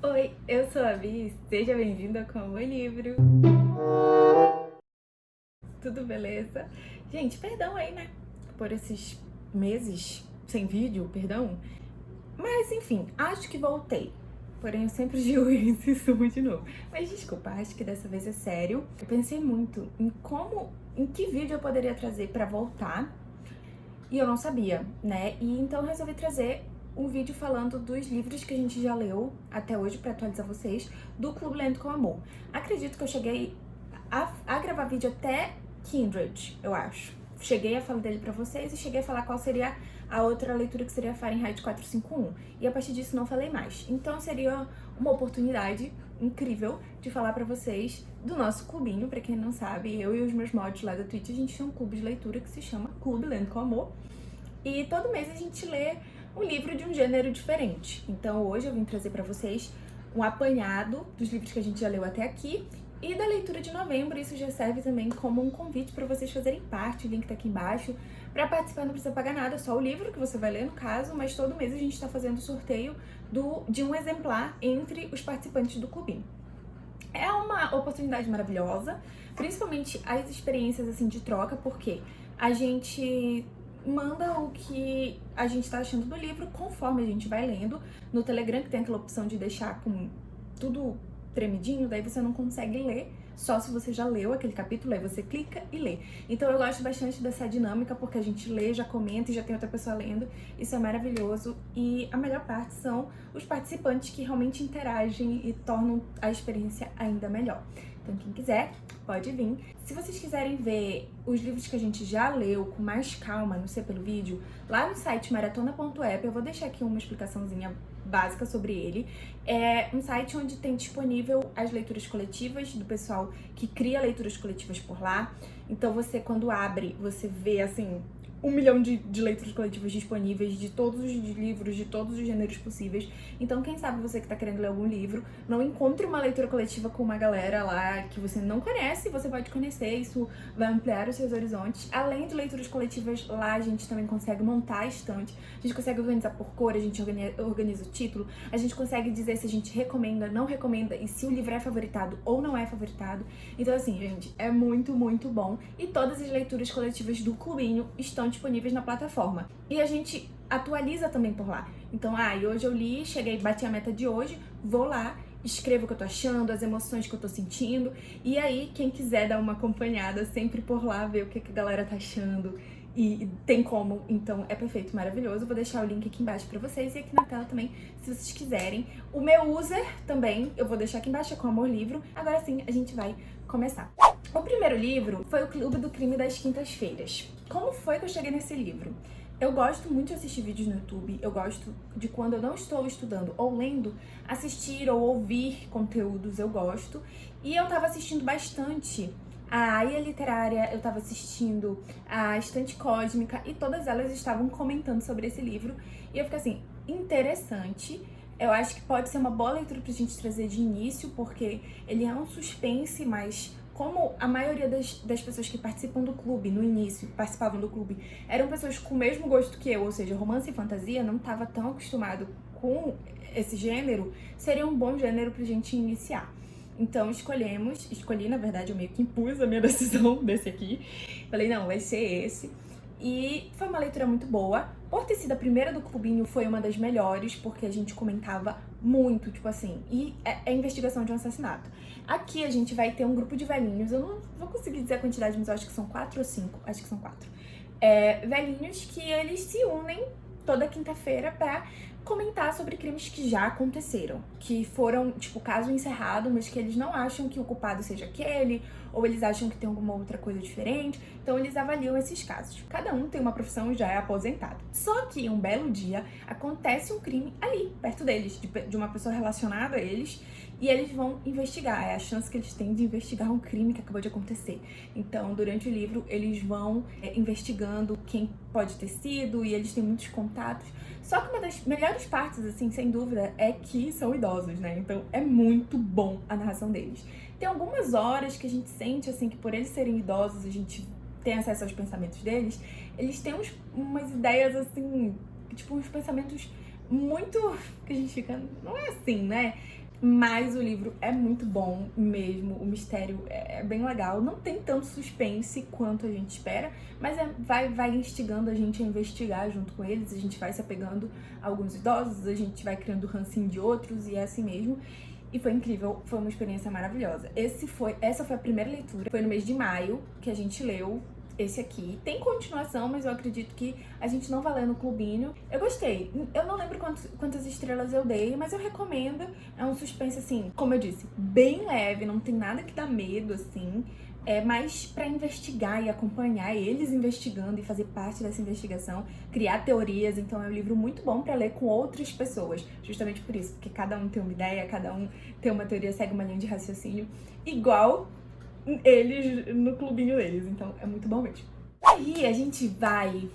Oi, eu sou a Bi, seja bem-vinda com o meu livro. Tudo beleza? Gente, perdão aí, né? Por esses meses sem vídeo, perdão. Mas enfim, acho que voltei. Porém, eu sempre digo isso e sumo de novo. Mas desculpa, acho que dessa vez é sério. Eu pensei muito em que vídeo eu poderia trazer pra voltar. E eu não sabia, né? E então eu resolvi trazer um vídeo falando dos livros que a gente já leu até hoje pra atualizar vocês do Clube Lento com Amor. Acredito que eu cheguei a gravar vídeo até Kindred, eu acho. Cheguei a falar dele pra vocês e cheguei a falar qual seria a outra leitura, que seria Fahrenheit 451. E a partir disso não falei mais. Então seria uma oportunidade incrível de falar pra vocês do nosso clubinho. Pra quem não sabe, eu e os meus mods lá da Twitch, a gente tem um clube de leitura que se chama Clube Lendo com Amor. E todo mês a gente lê um livro de um gênero diferente. Então hoje eu vim trazer pra vocês um apanhado dos livros que a gente já leu até aqui e da leitura de novembro. Isso já serve também como um convite para vocês fazerem parte, o link tá aqui embaixo. Para participar não precisa pagar nada, só o livro que você vai ler no caso, mas todo mês a gente tá fazendo o sorteio de um exemplar entre os participantes do clubinho. É uma oportunidade maravilhosa, principalmente as experiências assim de troca, porque a gente manda o que a gente tá achando do livro conforme a gente vai lendo. No Telegram, que tem aquela opção de deixar com tudo tremidinho, daí você não consegue ler, só se você já leu aquele capítulo, aí você clica e lê. Então eu gosto bastante dessa dinâmica, porque a gente lê, já comenta e já tem outra pessoa lendo. Isso é maravilhoso. E a melhor parte são os participantes que realmente interagem e tornam a experiência ainda melhor. Então quem quiser, pode vir. Se vocês quiserem ver os livros que a gente já leu com mais calma, não sei, pelo vídeo, lá no site maratona.app, eu vou deixar aqui uma explicaçãozinha básica sobre ele. É um site onde tem disponível as leituras coletivas do pessoal que cria leituras coletivas por lá. Então você, quando abre, você vê assim 1 milhão de leituras coletivas disponíveis de todos os livros, de todos os gêneros possíveis. Então, quem sabe você que tá querendo ler algum livro, não encontre uma leitura coletiva com uma galera lá que você não conhece, você pode conhecer, isso vai ampliar os seus horizontes. Além de leituras coletivas, lá a gente também consegue montar a estante, a gente consegue organizar por cor, a gente organiza o título, a gente consegue dizer se a gente recomenda, não recomenda e se o livro é favoritado ou não é favoritado. Então, assim, gente, é muito, muito bom. E todas as leituras coletivas do clubinho estão disponíveis na plataforma. E a gente atualiza também por lá. Então, e hoje eu li, cheguei, bati a meta de hoje, vou lá, escrevo o que eu tô achando, as emoções que eu tô sentindo. E aí, quem quiser dar uma acompanhada sempre por lá, ver o que a galera tá achando. E tem como, então é perfeito, maravilhoso. Vou deixar o link aqui embaixo pra vocês e aqui na tela também, se vocês quiserem. O meu user também, eu vou deixar aqui embaixo, é com Amor Livro. Agora sim, a gente vai começar. O primeiro livro foi o Clube do Crime das Quintas-Feiras. Como foi que eu cheguei nesse livro? Eu gosto muito de assistir vídeos no YouTube, eu gosto de, quando eu não estou estudando ou lendo, assistir ou ouvir conteúdos, eu gosto. E eu tava assistindo bastante a Aya Literária, eu tava assistindo a Estante Cósmica e todas elas estavam comentando sobre esse livro. E eu fiquei assim, interessante. Eu acho que pode ser uma boa leitura pra gente trazer de início, porque ele é um suspense, mas como a maioria das pessoas que participam do clube, no início, participavam do clube, eram pessoas com o mesmo gosto que eu, ou seja, romance e fantasia, não estava tão acostumado com esse gênero, seria um bom gênero pra gente iniciar. Então escolhi, na verdade, eu meio que impus a minha decisão desse aqui. Falei, não, vai ser esse. E foi uma leitura muito boa. Por ter sido a primeira do clubinho, foi uma das melhores, porque a gente comentava muito, tipo assim, e é investigação de um assassinato. Aqui a gente vai ter um grupo de velhinhos, eu não vou conseguir dizer a quantidade, mas eu acho que são 4 ou 5, acho que são 4. Velhinhos que eles se unem toda quinta-feira pra comentar sobre crimes que já aconteceram, que foram, tipo, caso encerrado, mas que eles não acham que o culpado seja aquele, ou eles acham que tem alguma outra coisa diferente, então eles avaliam esses casos. Cada um tem uma profissão e já é aposentado. Só que um belo dia acontece um crime ali, perto deles, de uma pessoa relacionada a eles, e eles vão investigar, é a chance que eles têm de investigar um crime que acabou de acontecer. Então, durante o livro, eles vão investigando quem pode ter sido, e eles têm muitos contatos. Só que uma das melhores partes, assim, sem dúvida, é que são idosos, né? Então é muito bom a narração deles. Tem algumas horas que a gente sente, assim, que por eles serem idosos, a gente tem acesso aos pensamentos deles, eles têm umas ideias, assim, tipo, uns pensamentos muito... que a gente fica... não é assim, né? Mas o livro é muito bom mesmo, o mistério é bem legal. Não tem tanto suspense quanto a gente espera, mas vai instigando a gente a investigar junto com eles. A gente vai se apegando a alguns idosos, a gente vai criando rancinho de outros e é assim mesmo. E foi incrível, foi uma experiência maravilhosa. Essa foi a primeira leitura, foi no mês de maio que a gente leu esse aqui. Tem continuação, mas eu acredito que a gente não vai ler no clubinho. Eu gostei. Eu não lembro quantas estrelas eu dei, mas eu recomendo. É um suspense, assim, como eu disse, bem leve, não tem nada que dá medo, assim. É mais pra investigar e acompanhar eles investigando e fazer parte dessa investigação, criar teorias. Então é um livro muito bom pra ler com outras pessoas, justamente por isso, porque cada um tem uma ideia, cada um tem uma teoria, segue uma linha de raciocínio igual eles no clubinho deles, então é muito bom mesmo. Aí a gente vai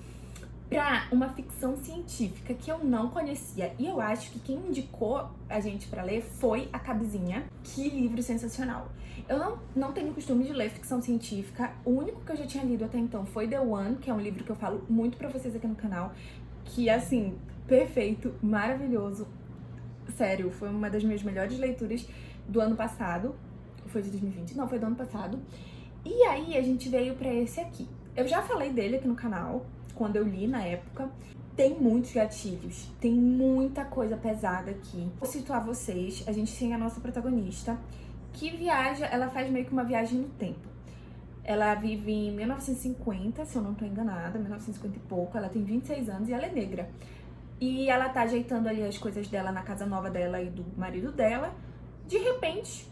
pra uma ficção científica que eu não conhecia e eu acho que quem indicou a gente pra ler foi a Cabizinha. Que livro sensacional! Eu não tenho costume de ler ficção científica, o único que eu já tinha lido até então foi The One, que é um livro que eu falo muito pra vocês aqui no canal, que é assim, perfeito, maravilhoso, sério, foi uma das minhas melhores leituras do ano passado. Foi de 2020? Não, foi do ano passado. E aí a gente veio pra esse aqui. Eu já falei dele aqui no canal, quando eu li na época. Tem muitos gatilhos, tem muita coisa pesada aqui. Vou situar vocês, a gente tem a nossa protagonista, que viaja, ela faz meio que uma viagem no tempo. Ela vive em 1950, se eu não tô enganada, 1950 e pouco, ela tem 26 anos e ela é negra. E ela tá ajeitando ali as coisas dela na casa nova dela e do marido dela. De repente,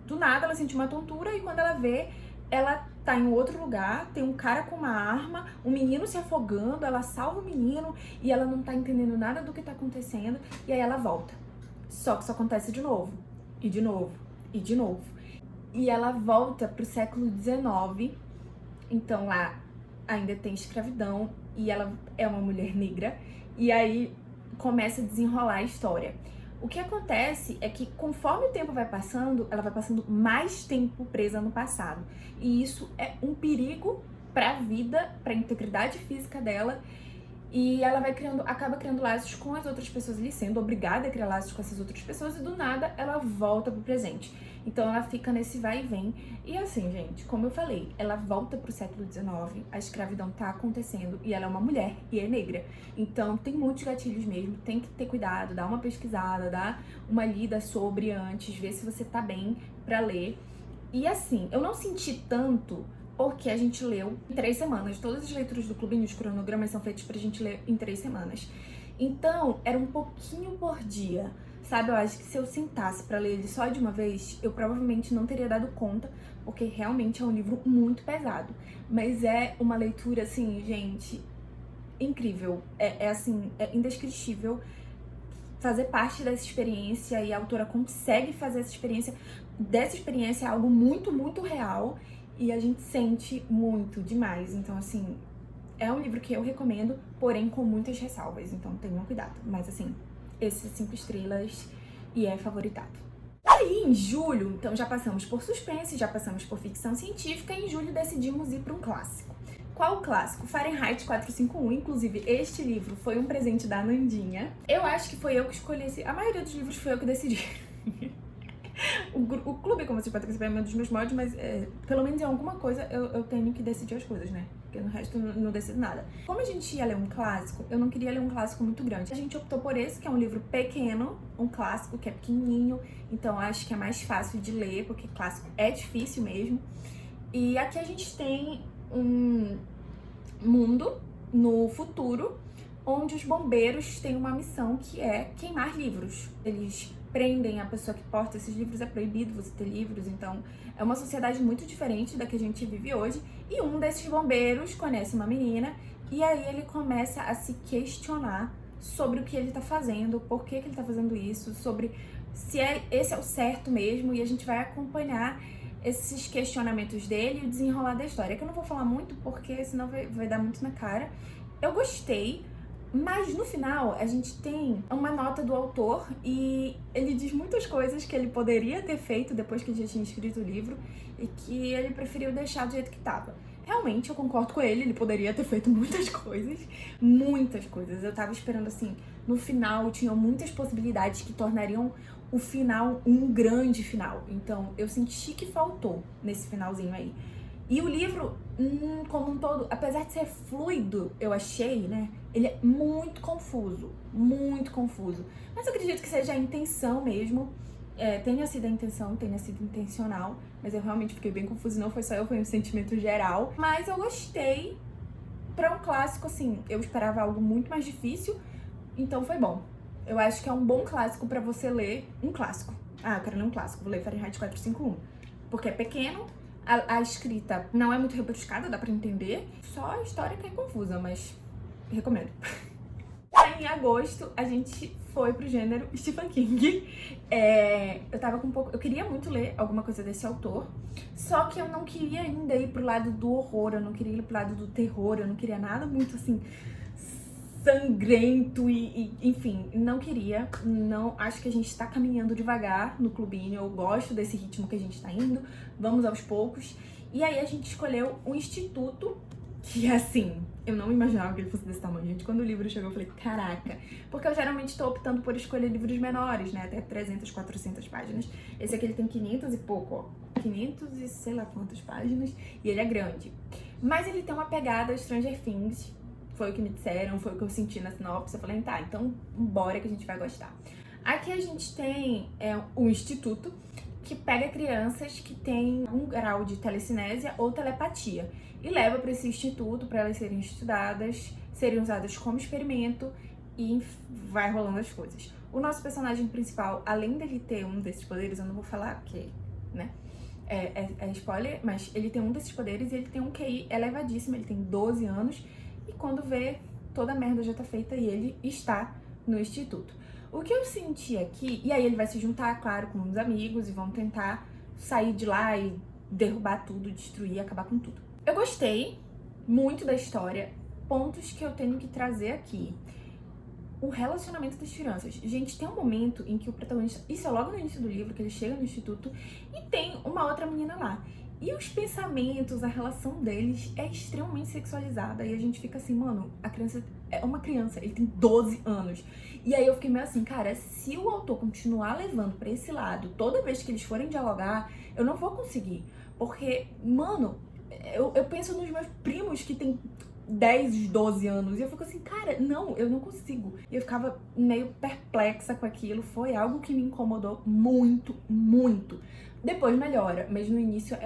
do nada, ela sente uma tontura e quando ela vê, ela tá em outro lugar, tem um cara com uma arma, um menino se afogando, ela salva o menino e ela não tá entendendo nada do que tá acontecendo e aí ela volta. Só que isso acontece de novo, e de novo, e de novo. E ela volta pro século XIX, então lá ainda tem escravidão e ela é uma mulher negra e aí começa a desenrolar a história. O que acontece é que conforme o tempo vai passando, ela vai passando mais tempo presa no passado. E isso é um perigo para a vida, para a integridade física dela. E ela acaba criando laços com as outras pessoas ali, sendo obrigada a criar laços com essas outras pessoas e do nada ela volta pro presente. Então ela fica nesse vai e vem. E assim, gente, como eu falei, ela volta pro século XIX, a escravidão tá acontecendo e ela é uma mulher e é negra. Então tem muitos gatilhos mesmo, tem que ter cuidado, dar uma pesquisada, dar uma lida sobre antes, ver se você tá bem pra ler. E assim, eu não senti tanto porque a gente leu em 3 semanas. Todas as leituras do Clubinho, os cronogramas são feitos pra gente ler em 3 semanas. Então, era um pouquinho por dia, sabe? Eu acho que se eu sentasse pra ler ele só de uma vez, eu provavelmente não teria dado conta, porque realmente é um livro muito pesado. Mas é uma leitura, assim, gente, incrível. Assim, é indescritível fazer parte dessa experiência e a autora consegue fazer essa experiência. Dessa experiência é algo muito, muito real. E a gente sente muito demais. Então, assim, é um livro que eu recomendo, porém com muitas ressalvas. Então, tenham cuidado. Mas, assim, esses 5 estrelas e é favoritado. Aí, em julho, então já passamos por suspense, já passamos por ficção científica. E em julho decidimos ir para um clássico. Qual o clássico? Fahrenheit 451. Inclusive, este livro foi um presente da Nandinha. Eu acho que foi eu que escolhi esse... A maioria dos livros foi eu que decidi. O clube, como vocês podem perceber, é um dos meus modos, mas pelo menos em alguma coisa eu tenho que decidir as coisas, né? Porque no resto eu não decido nada. Como a gente ia ler um clássico, eu não queria ler um clássico muito grande. A gente optou por esse, que é um livro pequeno, um clássico que é pequenininho, então acho que é mais fácil de ler, porque clássico é difícil mesmo. E aqui a gente tem um mundo no futuro, onde os bombeiros têm uma missão que é queimar livros. Eles prendem a pessoa que porta esses livros, é proibido você ter livros, então é uma sociedade muito diferente da que a gente vive hoje. E um desses bombeiros conhece uma menina e aí ele começa a se questionar sobre o que ele tá fazendo, por que ele tá fazendo isso, sobre se esse é o certo mesmo, e a gente vai acompanhar esses questionamentos dele e o desenrolar da história, que eu não vou falar muito porque senão vai dar muito na cara. Eu gostei. Mas no final a gente tem uma nota do autor e ele diz muitas coisas que ele poderia ter feito depois que ele já tinha escrito o livro e que ele preferiu deixar do jeito que estava. Realmente eu concordo com ele poderia ter feito muitas coisas, muitas coisas. Eu tava esperando assim, no final tinham muitas possibilidades que tornariam o final, um grande final. Então, eu senti que faltou nesse finalzinho aí. E o livro, como um todo, apesar de ser fluido, eu achei, né? Ele é muito confuso, muito confuso. Mas eu acredito que seja a intenção mesmo. Tenha sido a intenção, tenha sido intencional. Mas eu realmente fiquei bem confusa, não foi só eu, foi um sentimento geral. Mas eu gostei. Pra um clássico, assim, eu esperava algo muito mais difícil, então foi bom. Eu acho que é um bom clássico pra você ler, um clássico. Ah, eu quero ler um clássico, vou ler Fahrenheit 451. Porque é pequeno, a escrita não é muito rebuscada, dá pra entender. Só a história que é confusa, mas recomendo. Aí, em agosto, a gente foi pro gênero Stephen King. Eu tava com um pouco... Eu queria muito ler alguma coisa desse autor, só que eu não queria ainda ir pro lado do horror, eu não queria ir pro lado do terror, eu não queria nada muito, assim, sangrento enfim, não queria. Não, acho que a gente tá caminhando devagar no clubinho, eu gosto desse ritmo que a gente tá indo, vamos aos poucos. E aí a gente escolheu um instituto que, assim, eu não imaginava que ele fosse desse tamanho, gente. Quando o livro chegou, eu falei, caraca. Porque eu geralmente tô optando por escolher livros menores, né? Até 300, 400 páginas. Esse aqui, ele tem 500 e pouco, ó. 500 e sei lá quantas páginas. E ele é grande. Mas ele tem uma pegada Stranger Things. Foi o que me disseram, foi o que eu senti na sinopse. Eu falei, tá, então bora que a gente vai gostar. Aqui a gente tem um instituto que pega crianças que têm um grau de telecinésia ou telepatia e leva para esse instituto para elas serem estudadas, serem usadas como experimento e vai rolando as coisas. O nosso personagem principal, além dele ter um desses poderes, eu não vou falar porque, né, é spoiler, mas ele tem um desses poderes e ele tem um QI elevadíssimo, ele tem 12 anos e quando vê, toda a merda já tá feita e ele está no instituto. O que eu senti aqui, e aí ele vai se juntar, claro, com uns amigos e vão tentar sair de lá e derrubar tudo, destruir, acabar com tudo. Eu gostei muito da história, pontos que eu tenho que trazer aqui. O relacionamento das crianças. Gente, tem um momento em que o protagonista, isso é logo no início do livro, que ele chega no instituto e tem uma outra menina lá. E os pensamentos, a relação deles é extremamente sexualizada. E a gente fica assim, mano, a criança é uma criança, ele tem 12 anos. E aí eu fiquei meio assim, cara, se o autor continuar levando pra esse lado, toda vez que eles forem dialogar, eu não vou conseguir. Porque, mano, eu penso nos meus primos que tem 10, 12 anos. E eu fico assim, cara, não, eu não consigo. E eu ficava meio perplexa com aquilo. Foi algo que me incomodou muito, muito. Depois melhora, mas no início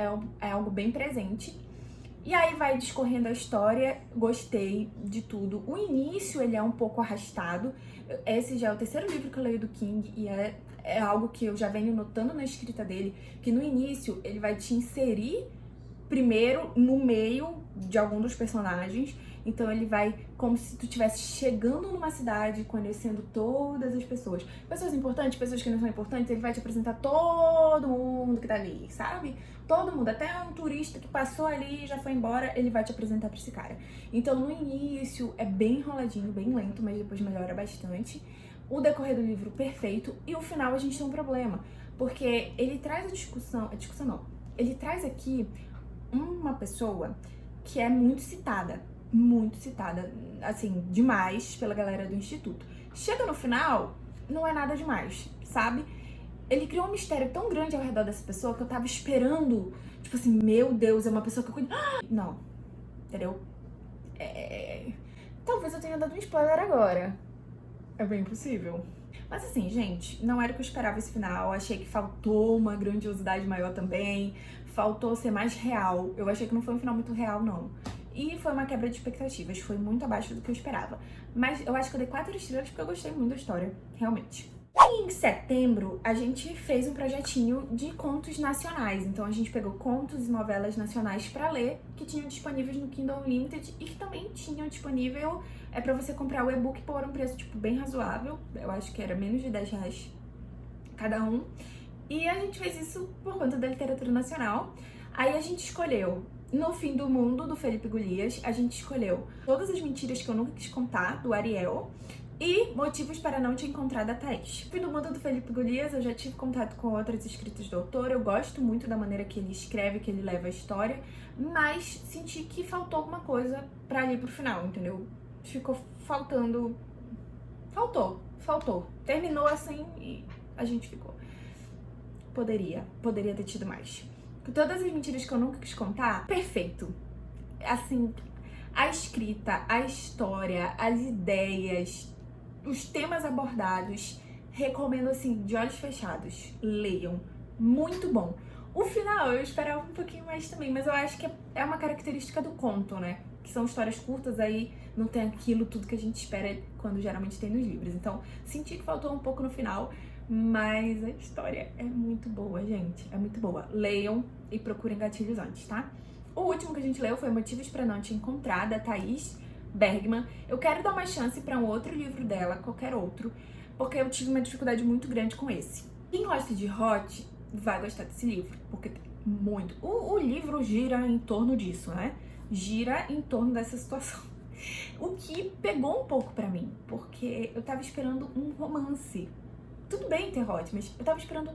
é algo bem presente. E aí vai discorrendo a história, gostei de tudo. O início, ele é um pouco arrastado. Esse já é o terceiro livro que eu leio do King e é algo que eu já venho notando na escrita dele, que no início ele vai te inserir primeiro no meio de algum dos personagens. Então ele vai como se tu estivesse chegando numa cidade, conhecendo todas as pessoas. Pessoas importantes, pessoas que não são importantes, ele vai te apresentar todo mundo que tá ali, sabe? Todo mundo, até um turista que passou ali e já foi embora, ele vai te apresentar pra esse cara. Então no início é bem enroladinho, bem lento, mas depois melhora bastante. O decorrer do livro perfeito e o final a gente tem um problema, porque ele traz a discussão não, ele traz aqui uma pessoa que é muito citada, assim, demais pela galera do instituto. Chega no final, não é nada demais, sabe? Ele criou um mistério tão grande ao redor dessa pessoa que eu tava esperando, tipo assim, meu Deus, é uma pessoa que eu cuido. Não, entendeu? Talvez eu tenha dado um spoiler agora. É bem possível. Mas assim, gente, não era o que eu esperava esse final. Achei que faltou uma grandiosidade maior também. Faltou ser mais real. Eu achei que não foi um final muito real, não. E foi uma quebra de expectativas. Foi muito abaixo do que eu esperava. Mas eu acho que eu dei 4 estrelas porque eu gostei muito da história, realmente. E em setembro, a gente fez um projetinho de contos nacionais. Então a gente pegou contos e novelas nacionais pra ler, que tinham disponíveis no Kindle Unlimited e que também tinham disponível pra você comprar o e-book por um preço, tipo, bem razoável. Eu acho que era menos de R$10 cada um. E a gente fez isso por conta da literatura nacional. Aí a gente escolheu No Fim do Mundo, do Felipe Golias. A gente escolheu Todas as Mentiras que Eu Nunca Quis Contar, do Ariel. E Motivos para Não Te Encontrar, da Thaís. No Fim do Mundo, do Felipe Golias, eu já tive contato com outras escritas do autor. Eu gosto muito da maneira que ele escreve, que ele leva a história. Mas senti que faltou alguma coisa pra ali pro final, entendeu? Ficou faltando... Faltou. Terminou assim e a gente ficou. poderia ter tido mais. Com todas as mentiras que eu nunca quis contar, perfeito. Assim, a escrita, a história, as ideias, os temas abordados, recomendo assim, de olhos fechados. Leiam. Muito bom. O final eu esperava um pouquinho mais também, mas eu acho que é uma característica do conto, né? Que são histórias curtas, aí não tem aquilo tudo que a gente espera quando geralmente tem nos livros. Então, senti que faltou um pouco no final, mas a história é muito boa, gente. É muito boa. Leiam e procurem gatilhos antes, tá? O último que a gente leu foi Motivos pra Não Te Encontrar, da Thaís Bergman. Eu quero dar uma chance pra um outro livro dela, qualquer outro, porque eu tive uma dificuldade muito grande com esse. Quem gosta de Hot vai gostar desse livro, porque tem muito. O livro gira em torno disso, né? Gira em torno dessa situação. O que pegou um pouco pra mim, porque eu tava esperando um romance. Tudo bem ter Hot, mas eu tava esperando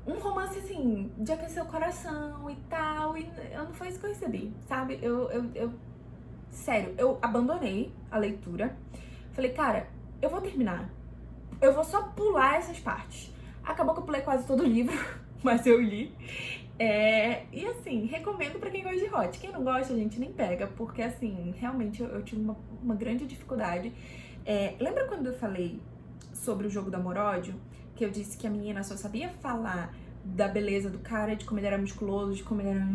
um romance, assim, de aquecer o coração e tal, e não foi isso que eu recebi, sabe? Sério, eu abandonei a leitura. Falei, cara, eu vou terminar. Eu vou só pular essas partes. Acabou que eu pulei quase todo o livro, mas eu li. E assim, recomendo pra quem gosta de Hot. Quem não gosta, a gente nem pega, porque assim, realmente eu tive uma grande dificuldade. Lembra quando eu falei sobre o jogo do amor-ódio? Que eu disse que a menina só sabia falar da beleza do cara, de como ele era musculoso, de como ele era,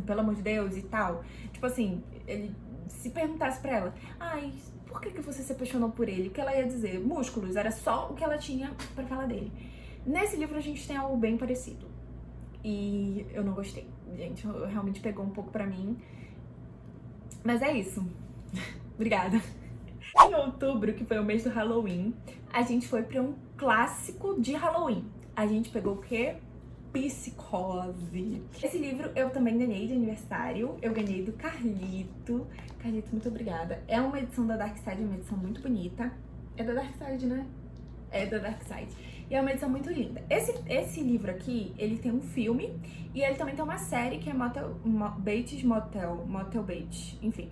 pelo amor de Deus e tal. Tipo assim, ele se perguntasse pra ela, ai, por que você se apaixonou por ele? O que ela ia dizer? Músculos, era só o que ela tinha pra falar dele. Nesse livro a gente tem algo bem parecido. E eu não gostei, gente, realmente pegou um pouco pra mim. Mas é isso. Obrigada. Em outubro, que foi o mês do Halloween, a gente foi pra um clássico de Halloween. A gente pegou o quê? Psicose. Esse livro eu também ganhei de aniversário. Eu ganhei do Carlito. Carlito, muito obrigada. É uma edição da Dark Side, uma edição muito bonita. É da Dark Side, né? É da Dark Side. E é uma edição muito linda. Esse livro aqui, ele tem um filme e ele também tem uma série que é Bates Motel Bates, enfim.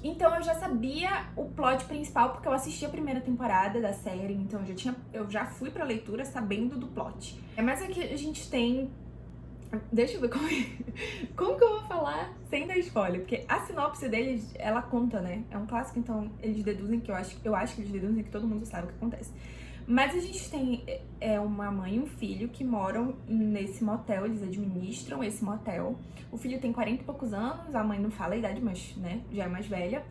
Então eu já sabia o plot principal porque eu assisti a primeira temporada da série, então eu já fui pra leitura sabendo do plot. Mas aqui a gente tem... Deixa eu ver como que eu vou falar sem dar spoiler, porque a sinopse deles, ela conta, né? É um clássico, então eles deduzem que eu acho que eles deduzem que todo mundo sabe o que acontece. Mas a gente tem uma mãe e um filho que moram nesse motel, eles administram esse motel. O filho tem 40 e poucos anos, a mãe não fala a idade, mas né, já é mais velha.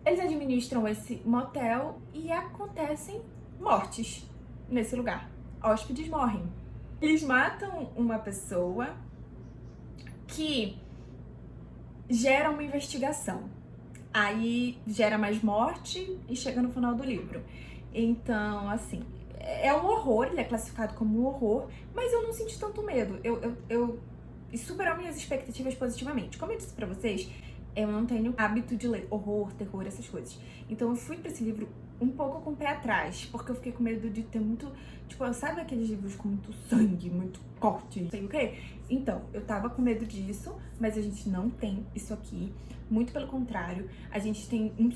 Eles administram esse motel e acontecem mortes nesse lugar. Hóspedes morrem. Eles matam uma pessoa que gera uma investigação. Aí gera mais morte e chega no final do livro. Então, assim, é um horror, ele é classificado como um horror, mas eu não senti tanto medo. Eu superou minhas expectativas positivamente. Como eu disse pra vocês, eu não tenho hábito de ler horror, terror, essas coisas. Então eu fui pra esse livro um pouco com o pé atrás, porque eu fiquei com medo de ter muito... Tipo, sabe aqueles livros com muito sangue, muito corte, não sei o quê? Então, eu tava com medo disso, mas a gente não tem isso aqui. Muito pelo contrário, a gente tem um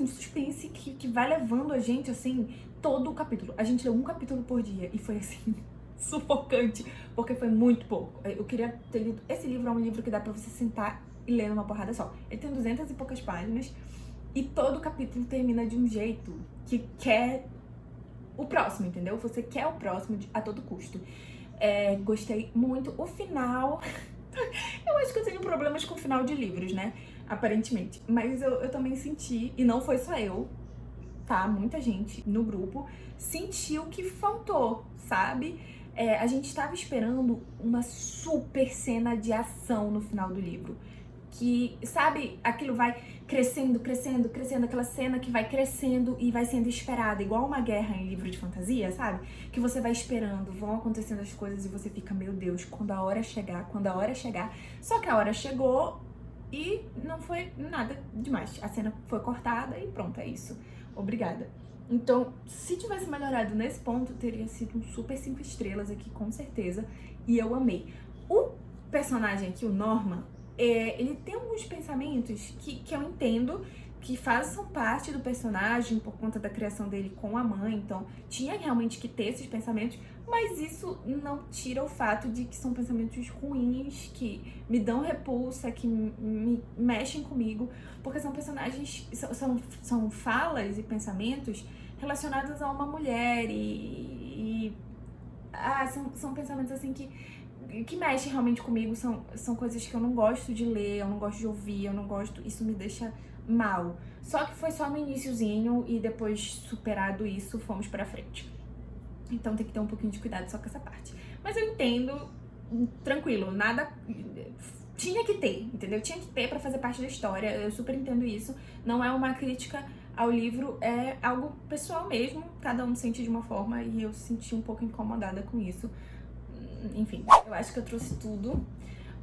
suspense que vai levando a gente, assim, todo o capítulo. A gente leu um capítulo por dia e foi, assim, sufocante, porque foi muito pouco. Eu queria ter lido... Esse livro é um livro que dá pra você sentar e ler numa porrada só. Ele tem 200 e poucas páginas e todo capítulo termina de um jeito que quer o próximo, entendeu? Você quer o próximo a todo custo. Gostei muito. O final... eu acho que eu tenho problemas com o final de livros, né? Aparentemente. Mas eu também senti, e não foi só eu, tá? Muita gente no grupo sentiu que faltou, sabe? A gente tava esperando uma super cena de ação no final do livro. Que, sabe, aquilo vai crescendo, crescendo, crescendo, aquela cena que vai crescendo e vai sendo esperada, igual uma guerra em livro de fantasia, sabe? Que você vai esperando, vão acontecendo as coisas e você fica, meu Deus, quando a hora chegar, quando a hora chegar. Só que a hora chegou e não foi nada demais. A cena foi cortada e pronto, é isso. Obrigada. Então, se tivesse melhorado nesse ponto, teria sido um super 5 estrelas aqui, com certeza. E eu amei. O personagem aqui, o Norman, ele tem alguns pensamentos que eu entendo que façam parte do personagem por conta da criação dele com a mãe, então tinha realmente que ter esses pensamentos, mas isso não tira o fato de que são pensamentos ruins, que me dão repulsa, que me mexem comigo, porque são personagens, são falas e pensamentos relacionados a uma mulher são pensamentos assim que mexem realmente comigo, são coisas que eu não gosto de ler, eu não gosto de ouvir, eu não gosto, isso me deixa mal. Só que foi só no iniciozinho e depois, superado isso, fomos pra frente. Então tem que ter um pouquinho de cuidado só com essa parte. Mas eu entendo, tranquilo, nada... Tinha que ter, entendeu? Tinha que ter pra fazer parte da história, eu super entendo isso. Não é uma crítica ao livro, é algo pessoal mesmo, cada um sente de uma forma e eu senti um pouco incomodada com isso. Enfim, eu acho que eu trouxe tudo.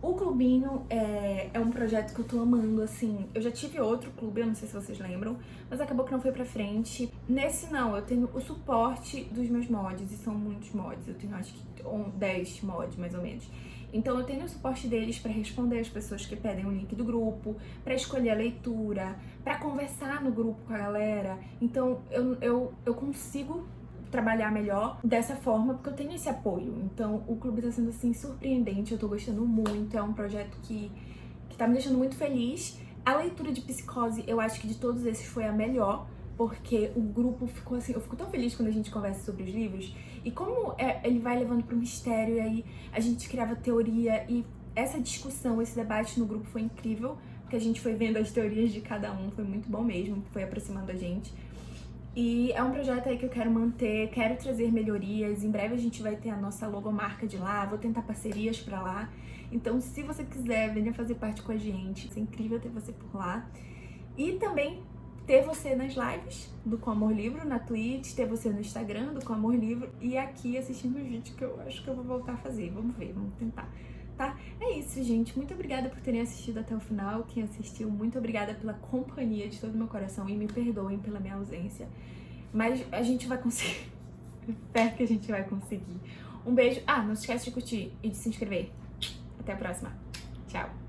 O clubinho é um projeto que eu tô amando, assim. Eu já tive outro clube, eu não sei se vocês lembram, mas acabou que não foi pra frente. Nesse não, eu tenho o suporte dos meus mods, e são muitos mods. Eu tenho acho que 10 mods, mais ou menos. Então eu tenho o suporte deles pra responder as pessoas que pedem o link do grupo, pra escolher a leitura, pra conversar no grupo com a galera. Então eu consigo trabalhar melhor dessa forma, porque eu tenho esse apoio. Então, o clube tá sendo, assim, surpreendente, eu tô gostando muito, é um projeto que tá me deixando muito feliz. A leitura de Psicose, eu acho que de todos esses foi a melhor, porque o grupo ficou assim, eu fico tão feliz quando a gente conversa sobre os livros, e como ele vai levando pro mistério, e aí a gente criava teoria, e essa discussão, esse debate no grupo foi incrível, porque a gente foi vendo as teorias de cada um, foi muito bom mesmo, foi aproximando a gente. E é um projeto aí que eu quero manter, quero trazer melhorias. Em breve a gente vai ter a nossa logomarca de lá, vou tentar parcerias pra lá. Então, se você quiser, venha fazer parte com a gente. É incrível ter você por lá. E também ter você nas lives do Com Amor Livro, na Twitch, ter você no Instagram do Com Amor Livro e aqui assistindo os vídeos que eu acho que eu vou voltar a fazer. Vamos ver, vamos tentar. Tá? É isso, gente. Muito obrigada por terem assistido até o final. Quem assistiu, muito obrigada pela companhia de todo o meu coração e me perdoem pela minha ausência. Mas a gente vai conseguir. Espero que a gente vai conseguir. Um beijo. Ah, não se esquece de curtir e de se inscrever. Até a próxima. Tchau.